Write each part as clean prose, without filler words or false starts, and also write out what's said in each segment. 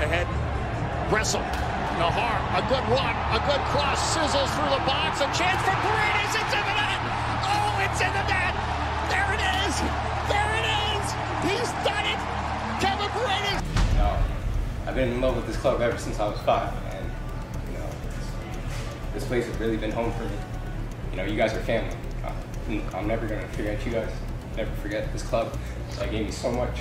ahead. Gressel, Nahar, a good run, a good cross, sizzles through the box, a chance for Paredes, it's in the net! Oh, it's in the net! There it is! There it is! He's done it! Kevin Paredes! I've been in love with this club ever since I was 5, and this place has really been home for me. You guys are family. I'm never gonna forget you guys. Never forget this club that gave me so much.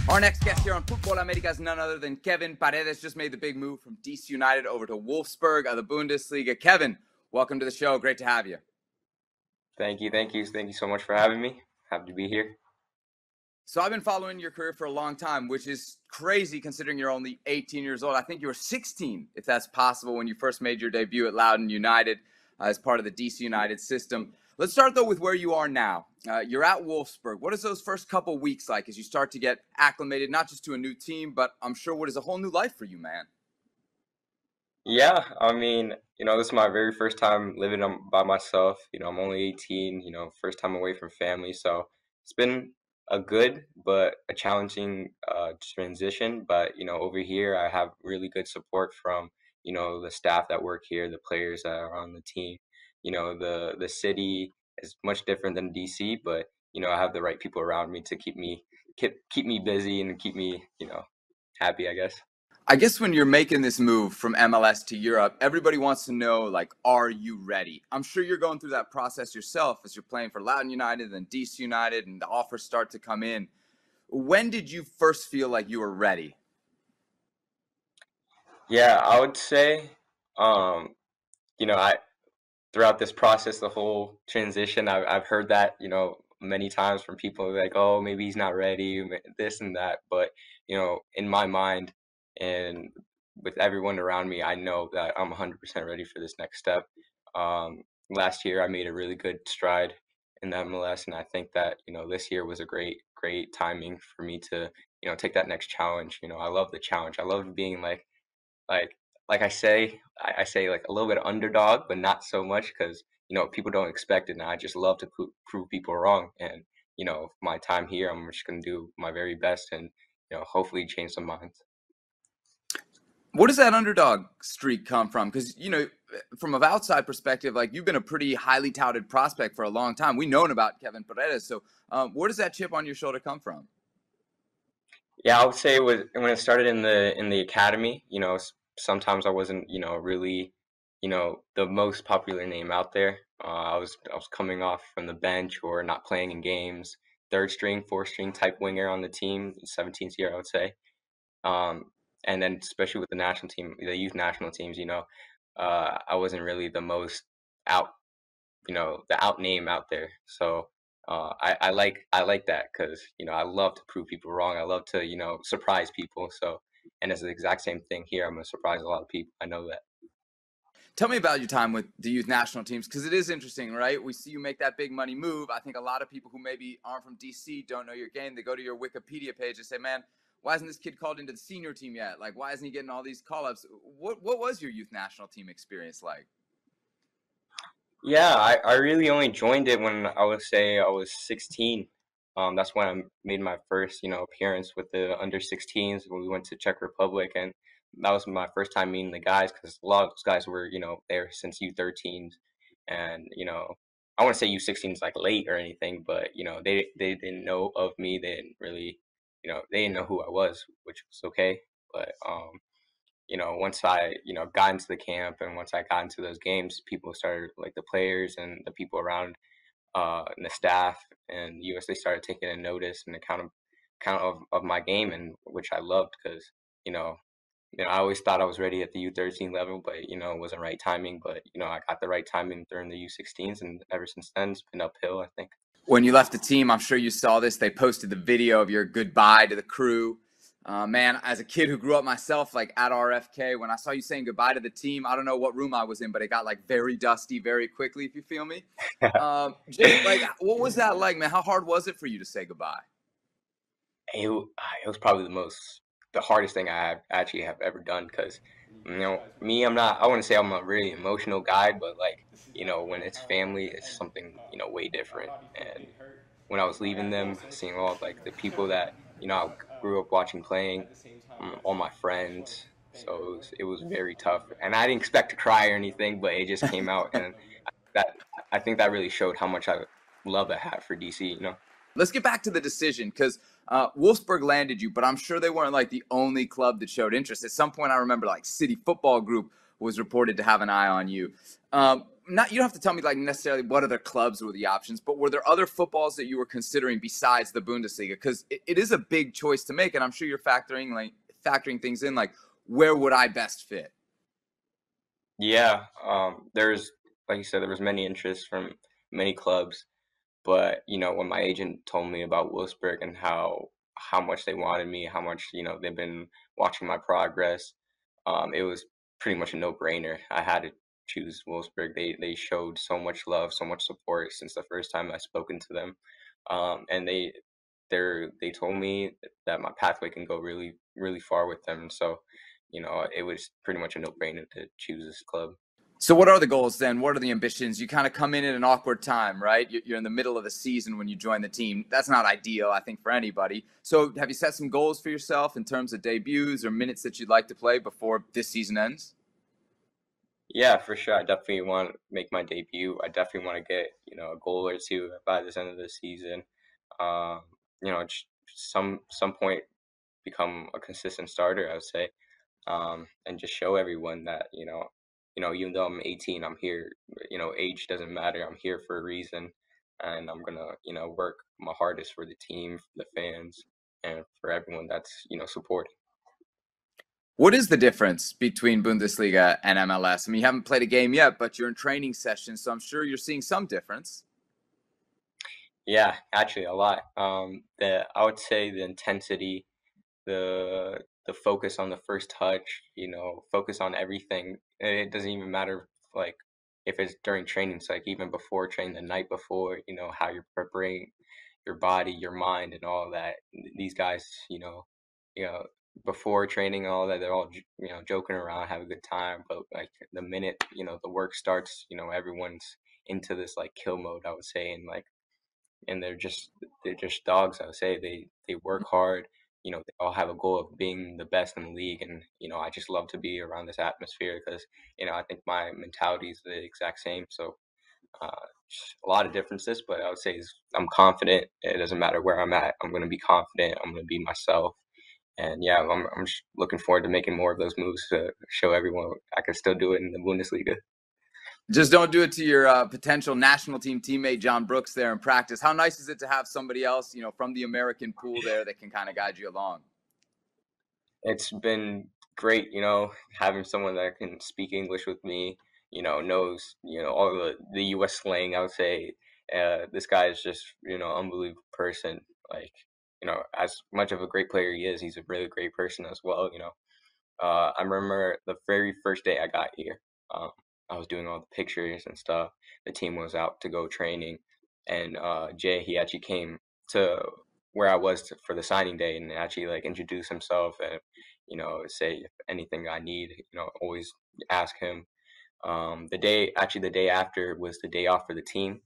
Our next guest here on Football America is none other than Kevin Paredes. Just made the big move from DC United over to Wolfsburg of the Bundesliga. Kevin, welcome to the show. Great to have you. Thank you so much for having me. Happy to be here. So I've been following your career for a long time, which is crazy considering you're only 18 years old. I think you were 16, if that's possible, when you first made your debut at Loudoun United as part of the DC United system. Let's start, though, with where you are now. You're at Wolfsburg. What is those first couple weeks like as you start to get acclimated, not just to a new team, but I'm sure what is a whole new life for you, man? Yeah, this is my very first time living by myself. I'm only 18, first time away from family. So it's been a good but a challenging transition. But, over here, I have really good support from, the staff that work here, the players that are on the team. The city is much different than DC, but, I have the right people around me to keep me busy and keep me, happy, I guess. I guess when you're making this move from MLS to Europe, everybody wants to know, are you ready? I'm sure you're going through that process yourself as you're playing for Loudoun United and DC United and the offers start to come in. When did you first feel like you were ready? Yeah, I would say, throughout this process, the whole transition, I've heard that, many times from people like, oh, maybe he's not ready, this and that. But, in my mind and with everyone around me, I know that I'm 100% ready for this next step. Last year, I made a really good stride in the MLS, and I think that, this year was a great timing for me to, take that next challenge. I love the challenge. I love being like I say like a little bit of underdog, but not so much because, people don't expect it. And I just love to prove people wrong. And, my time here, I'm just going to do my very best and, hopefully change some minds. Where does that underdog streak come from? Because, from an outside perspective, you've been a pretty highly touted prospect for a long time. We've known about Kevin Paredes. So where does that chip on your shoulder come from? Yeah, I would say when it started in the academy, sometimes I wasn't, really, the most popular name out there. I was coming off from the bench or not playing in games, third string, fourth string type winger on the team, 17th year, I would say. And then especially with the national team, the youth national teams, I wasn't really the most out, the out name out there. So I like that because, I love to prove people wrong. I love to, surprise people. So, and it's the exact same thing here. I'm going to surprise a lot of people. I know that. Tell me about your time with the youth national teams, because it is interesting, right? We see you make that big money move. I think a lot of people who maybe aren't from DC don't know your game. They go to your Wikipedia page and say, man, why isn't this kid called into the senior team yet? Why isn't he getting all these call-ups? What was your youth national team experience like? Yeah, I really only joined it when I was 16. That's when I made my first, appearance with the under 16s when we went to Czech Republic, and that was my first time meeting the guys because a lot of those guys were, there since U13s, and I want to say U16s late or anything, but they didn't know of me. They didn't really, they didn't know who I was, which was okay. But once I, got into the camp and once I got into those games, people started, the players and the people around and the staff and the US, they started taking a notice and account of my game, and which I loved because, I always thought I was ready at the U13 level, but, it wasn't right timing. But, I got the right timing during the U16s, and ever since then, it's been uphill, I think. When you left the team, I'm sure you saw this. They posted the video of your goodbye to the crew. Man, as a kid who grew up myself, at RFK, when I saw you saying goodbye to the team, I don't know what room I was in, but it got very dusty very quickly, if you feel me. What was that like, man? How hard was it for you to say goodbye? It was probably the most the hardest thing I have ever done, because me, I wouldn't say I'm a really emotional guy, but like, when it's family, it's something, way different. And when I was leaving them, seeing all like the people that I grew up watching playing, all my friends. So it was very tough, and I didn't expect to cry or anything, but it just came out, and that I think that really showed how much love I have for DC. Let's get back to the decision, because Wolfsburg landed you, but I'm sure they weren't like the only club that showed interest. At some point, I remember like City Football Group was reported to have an eye on you. Not You don't have to tell me like necessarily what other clubs were the options, but were there other footballs that you were considering besides the Bundesliga? Because it is a big choice to make, and I'm sure you're factoring things in, like where would I best fit? Yeah, there's like you said, there was many interests from many clubs. But when my agent told me about Wolfsburg and how much they wanted me, how much they've been watching my progress, it was pretty much a no-brainer. I had to choose Wolfsburg. They showed so much love, so much support since the first time I spoken to them, and they told me that my pathway can go really really far with them. So it was pretty much a no-brainer to choose this club. So what are the goals then? What are the ambitions? You kind of come in at an awkward time, right? You're in the middle of the season when you join the team. That's not ideal, I think, for anybody. So have you set some goals for yourself in terms of debuts or minutes that you'd like to play before this season ends? Yeah, for sure. I definitely want to make my debut. I definitely want to get, a goal or two by this end of the season. Um, some point become a consistent starter, I would say, and just show everyone that, even though I'm 18, I'm here. Age doesn't matter. I'm here for a reason, and I'm gonna, work my hardest for the team, for the fans, and for everyone that's, supporting. What is the difference between Bundesliga and MLS? I mean, you haven't played a game yet, but you're in training sessions, so I'm sure you're seeing some difference. Yeah, actually, a lot. I would say the intensity, the focus on the first touch, focus on everything. It doesn't even matter like if it's during training, it's like even before training, the night before, how you're preparing your body, your mind, and all that. These guys, you know, before training and all that, they're all joking around, have a good time. But like the minute the work starts, everyone's into this like kill mode, I would say, and like and they're just dogs. I would say they work hard. They all have a goal of being the best in the league, and I just love to be around this atmosphere because I think my mentality is the exact same. So just a lot of differences, but I would say I'm confident. It doesn't matter where I'm at. I'm going to be confident. I'm going to be myself. And yeah, I'm just looking forward to making more of those moves to show everyone I can still do it in the Bundesliga. Just don't do it to your potential national team teammate John Brooks there in practice. How nice is it to have somebody else, from the American pool there that can kind of guide you along? It's been great, having someone that can speak English with me, knows, all the U.S. slang. I would say this guy is just, unbelievable person. Like, as much of a great player he is, he's a really great person as well. I remember the very first day I got here. Um, I was doing all the pictures and stuff. The team was out to go training, and Jay, he actually came to where I was for the signing day and actually like introduce himself and say if anything I need, always ask him. The day after was the day off for the team,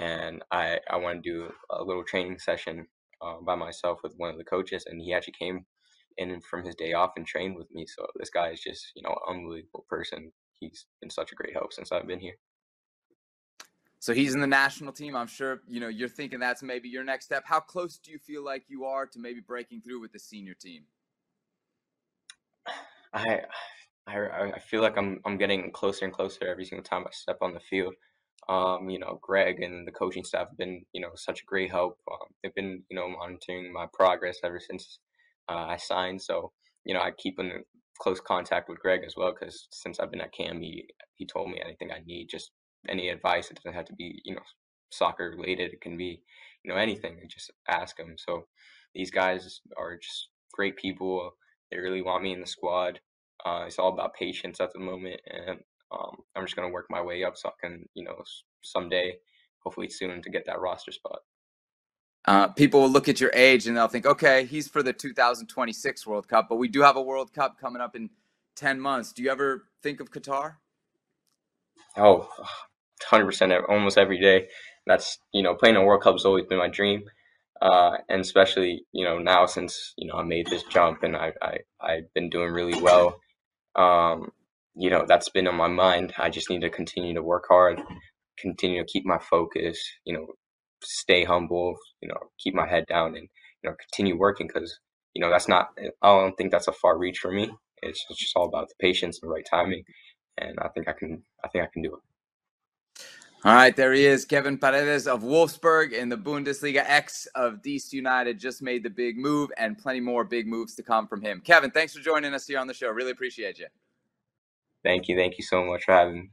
and I want to do a little training session by myself with one of the coaches, and he actually came in from his day off and trained with me. So this guy is just an unbelievable person. He's been such a great help since I've been here. So he's in the national team. I'm sure, you're thinking that's maybe your next step. How close do you feel like you are to maybe breaking through with the senior team? I I feel like I'm getting closer and closer every single time I step on the field. Greg and the coaching staff have been, such a great help. They've been, monitoring my progress ever since I signed. So, I keep in close contact with Greg as well because since I've been at Cam, he told me anything I need, just any advice. It doesn't have to be, soccer related. It can be, anything. I just ask him. So these guys are just great people. They really want me in the squad. It's all about patience at the moment, and I'm just gonna work my way up so I can, someday, hopefully soon, to get that roster spot. People will look at your age and they'll think, okay, he's for the 2026 World Cup, but we do have a World Cup coming up in 10 months. Do you ever think of Qatar? Oh, 100% almost every day. That's, playing a World Cup has always been my dream. And especially, now since, I made this jump and I've been doing really well, that's been on my mind. I just need to continue to work hard, continue to keep my focus, stay humble, keep my head down and, continue working because, I don't think that's a far reach for me. It's just all about the patience and the right timing. And I think I can do it. All right, there he is, Kevin Paredes of Wolfsburg in the Bundesliga. Ex of DC United, just made the big move, and plenty more big moves to come from him. Kevin, thanks for joining us here on the show. Really appreciate you. Thank you so much for having me.